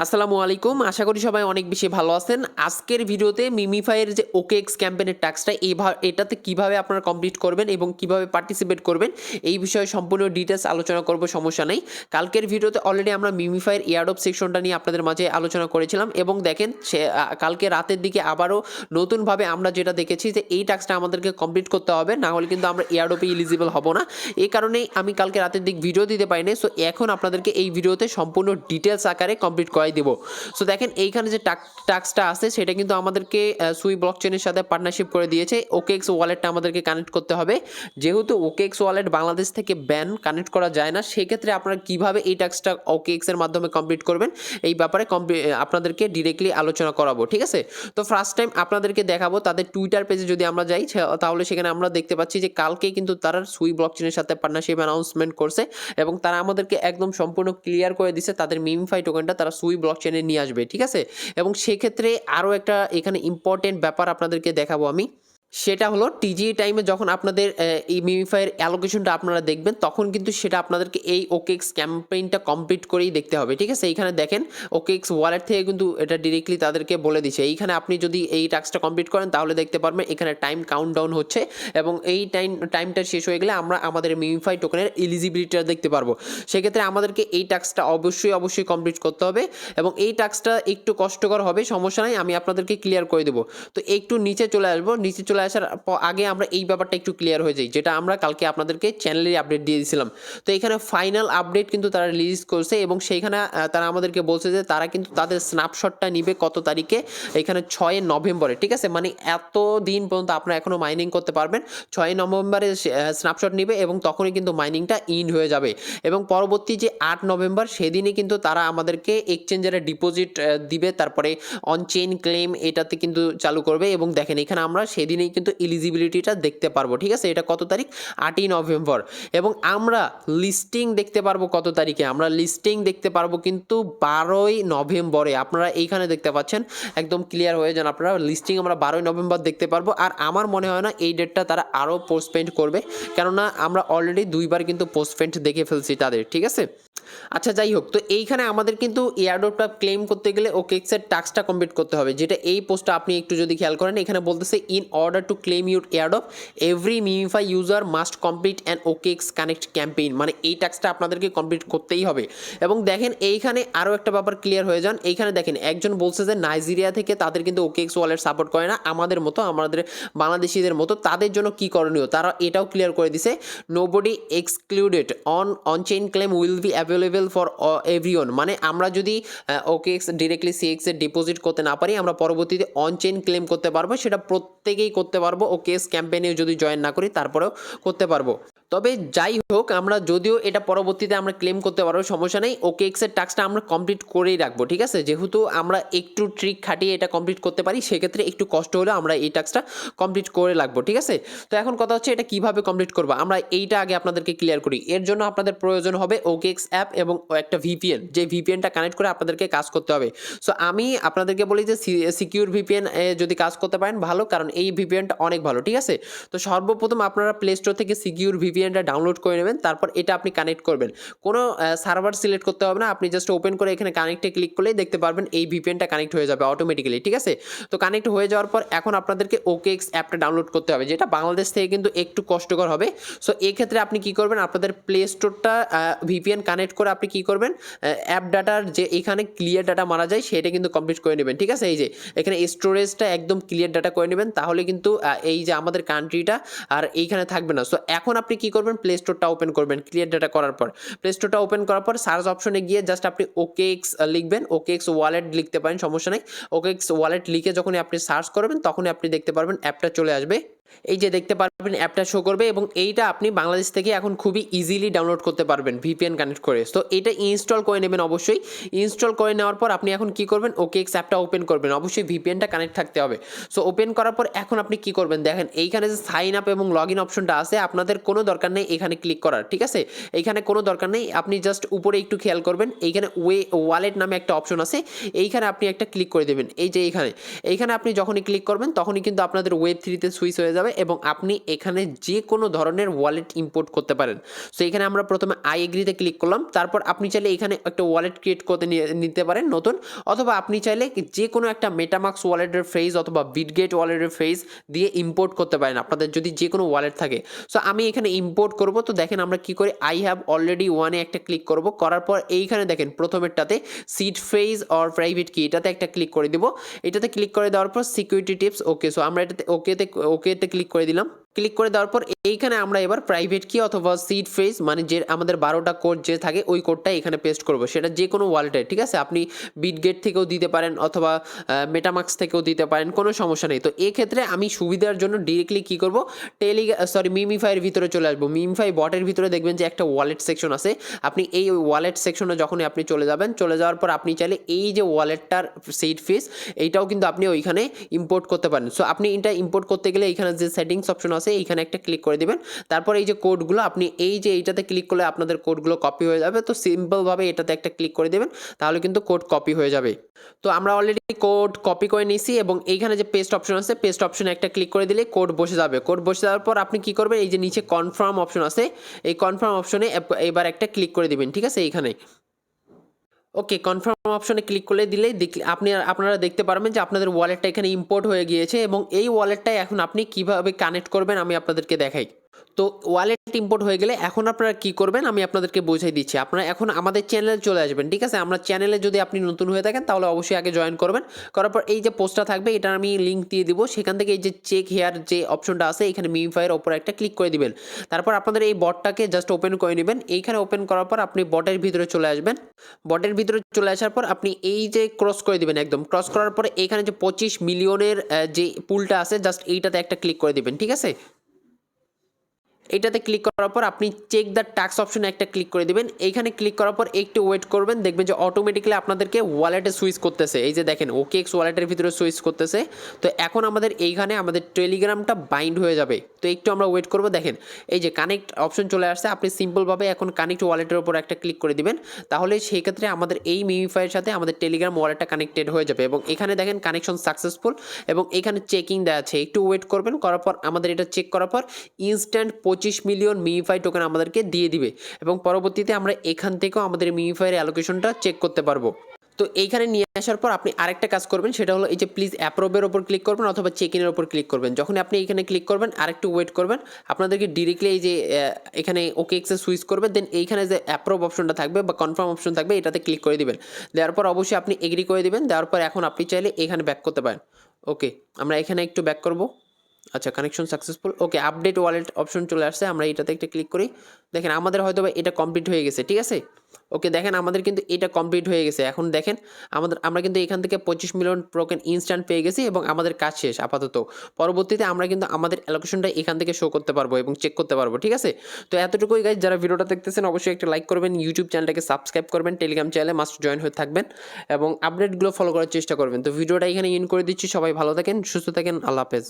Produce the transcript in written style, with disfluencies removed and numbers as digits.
আসসালামু আলাইকুম, আশা করি সবাই অনেক বেশি ভালো আছেন। আজকের ভিডিওতে মিমিফাইয়ের যে ওকেএক্স ক্যাম্পেইনের টাস্কটা এটাতে কিভাবে আপনারা কমপ্লিট করবেন এবং কিভাবে পার্টিসিপেট করবেন এই বিষয়ে সম্পূর্ণ ডিটেলস আলোচনা করব, সমস্যা নেই। কালকের ভিডিওতে অলরেডি আমরা মিমিফাইয়ের এয়ারড্রপ সেকশনটা নিয়ে আপনাদের মাঝে আলোচনা করেছিলাম এবং দেখেন কালকে রাতের দিকে আবারও নতুনভাবে আমরা যেটা দেখেছি যে এই টাস্কটা আমাদেরকে কমপ্লিট করতে হবে, না হলে কিন্তু আমরা এয়ারড্রপে এলিজিবল হব না। এই কারণেই আমি কালকে রাতের দিক ভিডিও দিতে পারিনি। সো এখন আপনাদেরকে এই ভিডিওতে সম্পূর্ণ ডিটেলস আকারে কমপ্লিট করাই দিব। সো দেখেন এইখানে যে টাস্কটা আছে সেটা কিন্তু আমাদেরকে সুই ব্লকচেনের সাথে পার্টনারশিপ করে দিয়েছে। ওকেএক্স ওয়ালেটটা আমাদেরকে কানেক্ট করতে হবে। যেহেতু ওকেএক্স ওয়ালেট বাংলাদেশ থেকে ব্যান, কানেক্ট করা যায় না, সেক্ষেত্রে আপনারা কিভাবে এই টাস্কটা ওকেএক্স এর মাধ্যমে কমপ্লিট করবেন এই ব্যাপারে আপনাদেরকে ডিরেক্টলি আলোচনা করাবো, ঠিক আছে? তো ফার্স্ট টাইম আপনাদেরকে দেখাবো তাদের টুইটার পেজে যদি আমরা যাই, তাহলে সেখানে আমরা দেখতে পাচ্ছি যে কালকে কিন্তু তারা সুই ব্লকচেনের সাথে পার্টনারশিপ অ্যানাউন্সমেন্ট করছে এবং তারা আমাদেরকে একদম সম্পূর্ণ ক্লিয়ার করে দিছে তাদের মিমিফাই টোকেনটা তারা সুই ব্লকচেনে নিয়ে আসবে, ঠিক আছে? এবং সেক্ষেত্রে আরও একটা এখানে ইম্পর্টেন্ট ব্যাপার আপনাদেরকে দেখাবো আমি। সেটা হলো টিজিই টাইমে যখন আপনাদের এই মিমিফাইয়ের অ্যালোকেশনটা আপনারা দেখবেন, তখন কিন্তু সেটা আপনাদেরকে এই ওকেএক্স ক্যাম্পেইনটা কমপ্লিট করেই দেখতে হবে, ঠিক আছে? এইখানে দেখেন ওকেএক্স ওয়ালেট থেকে কিন্তু এটা ডিরেক্টলি তাদেরকে বলে দিচ্ছে। এইখানে আপনি যদি এই টাস্কটা কমপ্লিট করেন তাহলে দেখতে পারবেন এখানে টাইম কাউন্টডাউন হচ্ছে এবং এই টাইমটা শেষ হয়ে গেলে আমরা আমাদের মিমিফাই টোকেনের এলিজিবিলিটিটা দেখতে পারবো। সেক্ষেত্রে আমাদেরকে এই টাস্কটা অবশ্যই কমপ্লিট করতে হবে এবং এই টাস্কটা একটু কষ্টকর হবে, সমস্যা নাই, আমি আপনাদেরকে ক্লিয়ার করে দেবো। তো একটু নিচে চলে আসবো, নিচে চলে আসার আগে আমরা এই ব্যাপারটা একটু ক্লিয়ার হয়ে যাই, যেটা আমরা কালকে আপনাদেরকে চ্যানেলে আপডেট দিয়ে দিয়েছিলাম। তো এখানে ফাইনাল আপডেট কিন্তু তারা রিলিজ করছে এবং সেইখানে তারা আমাদেরকে বলছে যে তারা কিন্তু তাদের স্ন্যাপশটটা নিবে কত তারিখে, এখানে 6 নভেম্বরে, ঠিক আছে? মানে এত দিন পর্যন্ত আপনারা এখনও মাইনিং করতে পারবেন। 6 নভেম্বরে স্ন্যাপশট নিবে এবং তখনই কিন্তু মাইনিংটা ইন্ড হয়ে যাবে এবং পরবর্তী যে 8 নভেম্বর সেদিনই কিন্তু তারা আমাদেরকে এক্সচেঞ্জারে ডিপোজিট দিবে, তারপরে অন চেইন ক্লেম এটাতে কিন্তু চালু করবে এবং দেখেন এখানে আমরা সেদিনেই কিন্তু এলিজিবিলিটিটা দেখতে পারবো, ঠিক আছে? এটা কত তারিখ? 8ই নভেম্বর। এবং আমরা লিস্টিং দেখতে পারবো কত তারিখে? আমরা লিস্টিং দেখতে পারবো কিন্তু 12ই নভেম্বরে। আপনারা এইখানে দেখতে পাচ্ছেন, একদম ক্লিয়ার হয়ে যান আপনারা, লিস্টিং আমরা 12ই নভেম্বর দেখতে পারবো। আর আমার মনে হয় না এই ডেটটা তারা আরও পোস্টপেন্ড করবে, কেননা আমরা অলরেডি 2বার কিন্তু পোস্টপেন্ড দেখে ফেলছি তাদের, ঠিক আছে? আচ্ছা, যাই হোক, তো এইখানে আমাদের কিন্তু এয়ারড্রপটা ক্লেম করতে গেলে ওকেএক্সের টাস্কটা কমপ্লিট করতে হবে, যেটা এই পোস্টটা আপনি একটু যদি খেয়াল করেন, এখানে বলতেছে in order to claim your airdrop every MemeFi user must complete an OKX connect campaign. মানে এই টাস্কটা আপনাদেরকে কমপ্লিট করতেই হবে। এবং দেখেন এইখানে আরও একটা ব্যাপার ক্লিয়ার হয়ে যান, এইখানে দেখেন একজন বলছে যে নাইজেরিয়া থেকে তাদের কিন্তু ওকেএক্স ওয়ালেট সাপোর্ট করে না, আমাদের মতো, আমাদের বাংলাদেশিদের মতো, তাদের জন্য কি করণীয় তারা এটাও ক্লিয়ার করে দিছে। Nobody excluded on chain claim will be available for everyone. মানে আমরা যদি ওকেএক্স ডিরেক্টলি সিএক্স এর ডিপোজিট করতে না পারি, আমরা পরবর্তীতে অন চেইন ক্লেম করতে পারবো, সেটা প্রত্যেকেই করতে পারবো। ওকেএক্স ক্যাম্পেইনে যদি জয়েন না করি তারপরেও করতে পারবো। তবে যাই হোক, আমরা যদিও এটা পরবর্তীতে আমরা ক্লেম করতে পারবো, সমস্যা নেই, ওকেএক্স এর টাস্কটা আমরা কমপ্লিট করেই রাখবো, ঠিক আছে? যেহেতু আমরা একটু ট্রিক খাটিয়ে এটা কমপ্লিট করতে পারি, সেক্ষেত্রে একটু কষ্ট হলেও আমরা এই টাস্কটা কমপ্লিট করে রাখবো, ঠিক আছে? তো এখন কথা হচ্ছে এটা কিভাবে কমপ্লিট করবো, আমরা এইটা আগে আপনাদেরকে ক্লিয়ার করি। এর জন্য আপনাদের প্রয়োজন হবে ওকেএক্স অ্যাপ এবং একটা ভিপিএন, যে ভিপিএনটা কানেক্ট করে আপনাদেরকে কাজ করতে হবে। সো আমি আপনাদেরকে বলি যে সিকিউর ভিপিএন যদি কাজ করতে পারেন ভালো, কারণ এই ভিপিএনটা অনেক ভালো, ঠিক আছে? তো সর্বপ্রথম আপনারা প্লে স্টোর থেকে সিকিউর ভিপিএনটা ডাউনলোড করে নেবেন, তারপর এটা আপনি কানেক্ট করবেন। কোনো সার্ভার সিলেক্ট করতে হবে না, আপনি জাস্ট ওপেন করে এখানে কানেক্টে ক্লিক করলেই দেখতে পারবেন এই ভিপিএনটা কানেক্ট হয়ে যাবে অটোমেটিক্যালি, ঠিক আছে? তো কানেক্ট হয়ে যাওয়ার পর এখন আপনাদেরকে ওকেএক্স অ্যাপটা ডাউনলোড করতে হবে, যেটা বাংলাদেশ থেকে কিন্তু একটু কষ্টকর হবে। সো এই ক্ষেত্রে আপনি কি করবেন, আপনাদের প্লে স্টোরটা ভিপিএন কানেক্ট করে আপনি কি করবেন, অ্যাপ ডাটার যে এখানে ক্লিয়ার ডাটা মারা যায় সেটা কিন্তু কমপ্লিট করে নেবেন, ঠিক আছে? এই যে এখানে স্টোরেজটা একদম ক্লিয়ার ডাটা করে নেবেন, তাহলে কিন্তু এই যে আমাদের কান্ট্রিটা আর এইখানে থাকবে না। সো এখন আপনি কি করবেন, প্লে স্টোরটা ওপেন করবেন ক্লিয়ার ডাটা করার পর। প্লে স্টোরটা ওপেন করার পর সার্চ অপশনে গিয়ে জাস্ট আপনি ওকেএক্স লিখবেন, ওকেএক্স ওয়ালেট লিখতে পারেন, সমস্যা নেই। ওকেএক্স ওয়ালেট লিখে যখনই আপনি সার্চ করবেন তখনই আপনি দেখতে পারবেন অ্যাপটা চলে আসবে। এই যে দেখতে পারবেন অ্যাপটা শো করবে এবং এইটা আপনি বাংলাদেশ থেকে এখন খুবই ইজিলি ডাউনলোড করতে পারবেন ভিপিএন কানেক্ট করে। তো এটা ইনস্টল করে নেবেন অবশ্যই। ইনস্টল করে নেওয়ার পর আপনি এখন কি করবেন, ওকেএক্স অ্যাপটা ওপেন করবেন, অবশ্যই ভিপিএনটা কানেক্ট থাকতে হবে। সো ওপেন করার পর এখন আপনি কি করবেন, দেখেন এইখানে যে সাইন আপ এবং লগ ইন অপশনটা আছে, আপনাদের কোনো দরকার নেই এখানে ক্লিক করার, ঠিক আছে? এইখানে কোনো দরকার নেই, আপনি জাস্ট উপরে একটু খেয়াল করবেন, এইখানে ওয়ালেট নামে একটা অপশন আছে, এইখানে আপনি একটা ক্লিক করে দেবেন। এই যে এইখানে আপনি যখনই ক্লিক করবেন তখনই কিন্তু আপনাদের ওয়েব 3-তে সুইচ হয়ে যাবে যাবে এবং আপনি এখানে যে কোনো ধরনের ওয়ালেট ইম্পোর্ট করতে পারেন। সো এখানে আমরা প্রথমে আই এগ্রিতে ক্লিক করলাম, তারপর আপনি চাইলে এখানে একটা ওয়ালেট ক্রিয়েট করতে নিতে পারেন নতুন, অথবা আপনি চাইলে যে কোনো একটা মেটামাক্স ওয়ালেটের ফেজ অথবা বিটগেট ওয়ালেটের ফেজ দিয়ে ইম্পোর্ট করতে পারেন আপনাদের যদি যে কোনো ওয়ালেট থাকে। সো আমি এখানে ইম্পোর্ট করব, তো দেখেন আমরা কি করি, আই হ্যাভ অলরেডি ওয়ানে একটা ক্লিক করব, করার পর এইখানে দেখেন প্রথমেরটাতে সিড ফেজ অর প্রাইভেট কি এটাতে একটা ক্লিক করে দিব। এটাতে ক্লিক করে দেওয়ার পর সিকিউরিটি টিপস ওকে, সো আমরা এটাতে ওকেতে ক্লিক করে দিলাম। ক্লিক করে দেওয়ার পর এইখানে আমরা এবার প্রাইভেট কি অথবা সিড ফ্রেজ মানে যে আমাদের 12টা কোড যে থাকে ওই কোডটা এখানে পেস্ট করব, সেটা যে কোনো ওয়ালেটে, ঠিক আছে, আপনি বিটগেট থেকেও দিতে পারেন অথবা মেটামাক্স থেকেও দিতে পারেন, কোনো সমস্যা নেই। তো এক্ষেত্রে আমি সুবিধার জন্য ডিরেক্টলি কি করব, মিমিফাইয়ের ভিতরে চলে আসবো। মিমিফাই বটের ভিতরে দেখবেন যে একটা ওয়ালেট সেকশন আছে, আপনি এই ওয়ালেট সেকশনে যখনই আপনি চলে যাবেন, চলে যাওয়ার পর আপনি চাইলে এই যে ওয়ালেটটার সিড ফিস এইটাও কিন্তু আপনি ওইখানে ইম্পোর্ট করতে পারেন। সো আপনি এটা ইম্পোর্ট করতে গেলে এইখানে যে সেটিংস অপশন আছে এইখানে একটা ক্লিক করে দিবেন, তারপর এই যে কোডগুলো আপনি এই যে এইটাতে ক্লিক করলে আপনাদের কোডগুলো কপি হয়ে যাবে। তো সিম্পলভাবে এটাতে একটা ক্লিক করে দেবেন, তাহলে কিন্তু কোড কপি হয়ে যাবে। তো আমরা অলরেডি কোড কপি করে নিয়েছি এবং এইখানে যে পেস্ট অপশন আছে পেস্ট অপশনে একটা ক্লিক করে দিলে কোড বসে যাবে। কোড বসে যাওয়ার পর আপনি কি করবেন, এই যে নিচে কনফার্ম অপশন আছে এই কনফার্ম অপশনে এবার একটা ক্লিক করে দিবেন, ঠিক আছে। এইখানে ওকে কনফার্ম অপশনে ক্লিক করলে দিলেই আপনারা দেখতে পারবেন যে আপনাদের ওয়ালেটটা এখানে ইম্পোর্ট হয়ে গিয়েছে এবং এই ওয়ালেটটাই এখন আপনি কিভাবে কানেক্ট করবেন আমি আপনাদেরকে দেখাই। তো ওয়ালেট ইম্পোর্ট হয়ে গেলে এখন আপনারা কি করবেন আমি আপনাদেরকে বুঝিয়ে দিচ্ছি। আপনারা এখন আমাদের চ্যানেলে চলে আসবেন, ঠিক আছে। আমরা চ্যানেলে যদি আপনি নতুন হয়ে থাকেন তাহলে অবশ্যই আগে জয়েন করবেন, করার পর এই যে পোস্টটা থাকবে এটা আমি লিঙ্ক দিয়ে দিব, সেখান থেকে এই যে চেক হেয়ার যে অপশনটা আছে এখানে মিমিফাইয়ের ওপর একটা ক্লিক করে দিবেন। তারপর আপনাদের এই বটটাকে জাস্ট ওপেন করে নেবেন। এইখানে ওপেন করার পর আপনি বটের ভিতরে চলে আসবেন। বটের ভিতরে চলে আসার পর আপনি এই যে ক্রস করে দিবেন, একদম ক্রস করার পরে এখানে যে 25 মিলিয়নের যে পুলটা আছে জাস্ট এইটাতে একটা ক্লিক করে দিবেন, ঠিক আছে। এটাতে ক্লিক করার পর আপনি চেক দ্য টাস্ক অপশনে একটা ক্লিক করে দিবেন। এইখানে ক্লিক করার পর একটু ওয়েট করবেন, দেখবেন যে অটোমেটিক্যালি আপনাদেরকে ওয়ালেটে সুইচ করতেছে। এই যে দেখেন OKX ওয়ালেটের ভিতরে সুইচ করতেছে। তো এখন আমাদের এইখানে আমাদের টেলিগ্রামটা বাইন্ড হয়ে যাবে। তো একটু আমরা ওয়েট করব। দেখেন এই যে কানেক্ট অপশন চলে আসছে, আপনি সিম্পলভাবে এখন কানেক্ট ওয়ালেটের উপর একটা ক্লিক করে দিবেন, তাহলে সেই ক্ষেত্রে আমাদের এই মিমিফাইয়ের সাথে আমাদের টেলিগ্রাম ওয়ালেটটা কানেক্টেড হয়ে যাবে এবং এখানে দেখেন কানেকশন সাকসেসফুল এবং এখানে চেকিং দেওয়া আছে। একটু ওয়েট করবেন, করার পর আমাদের এটা চেক করার পর ইনস্ট্যান্ট 25 মিলিয়ন মিমিফাই টোকেন আমাদেরকে দিয়ে দিবে এবং পরবর্তীতে আমরা এখান থেকেও আমাদের মিমিফাইয়ের অ্যালোকেশনটা চেক করতে পারবো। তো এইখানে নিয়ে আসার পর আপনি আরেকটা কাজ করবেন, সেটা হলো এই যে প্লিজ অ্যাপ্রুভের ওপর ক্লিক করবেন অথবা চেক ইনের ওপর ক্লিক করবেন। যখন আপনি এখানে ক্লিক করবেন আরেকটু ওয়েট করবেন, আপনাদেরকে ডিরেক্টলি এই যে এখানে OKX এ সুইচ করবে, দেন এইখানে যে অ্যাপ্রুভ অপশনটা থাকবে বা কনফার্ম অপশন থাকবে এটাতে ক্লিক করে দিবেন। দেওয়ার পর অবশ্যই আপনি এগ্রি করে দিবেন। দেওয়ার পর এখন আপনি চাইলে এখানে ব্যাক করতে পারেন। ওকে আমরা এখানে একটু ব্যাক করব। আচ্ছা কানেকশন সাকসেসফুল। ওকে আপডেট ওয়ালেট অপশন চলে আসছে, আমরা এটাতে একটা ক্লিক করি। দেখেন আমাদের হয়তো বা এটা কমপ্লিট হয়ে গেছে, ঠিক আছে। ওকে দেখেন আমাদের কিন্তু এটা কমপ্লিট হয়ে গেছে। এখন দেখেন আমরা কিন্তু এখান থেকে 25 মিলিয়ন টোকেন ইনস্ট্যান্ট পেয়ে গেছি এবং আমাদের কাজ শেষ আপাতত। পরবর্তীতে আমরা কিন্তু আমাদের অ্যালোকেশনটা এখান থেকে শো করতে পারবো এবং চেক করতে পারবো, ঠিক আছে। তো এতটুকুই গাইজ, যারা ভিডিওটা দেখতেছেন অবশ্যই একটা লাইক করবেন, ইউটিউব চ্যানেলটাকে সাবস্ক্রাইব করবেন, টেলিগ্রাম চ্যানেলে মাস্ট জয়েন হয়ে থাকবেন এবং আপডেটগুলো ফলো করার চেষ্টা করবেন। তো ভিডিওটা এখানে ইন করে দিচ্ছি, সবাই ভালো থাকেন, সুস্থ থাকেন, আল্লাহ হাফেজ।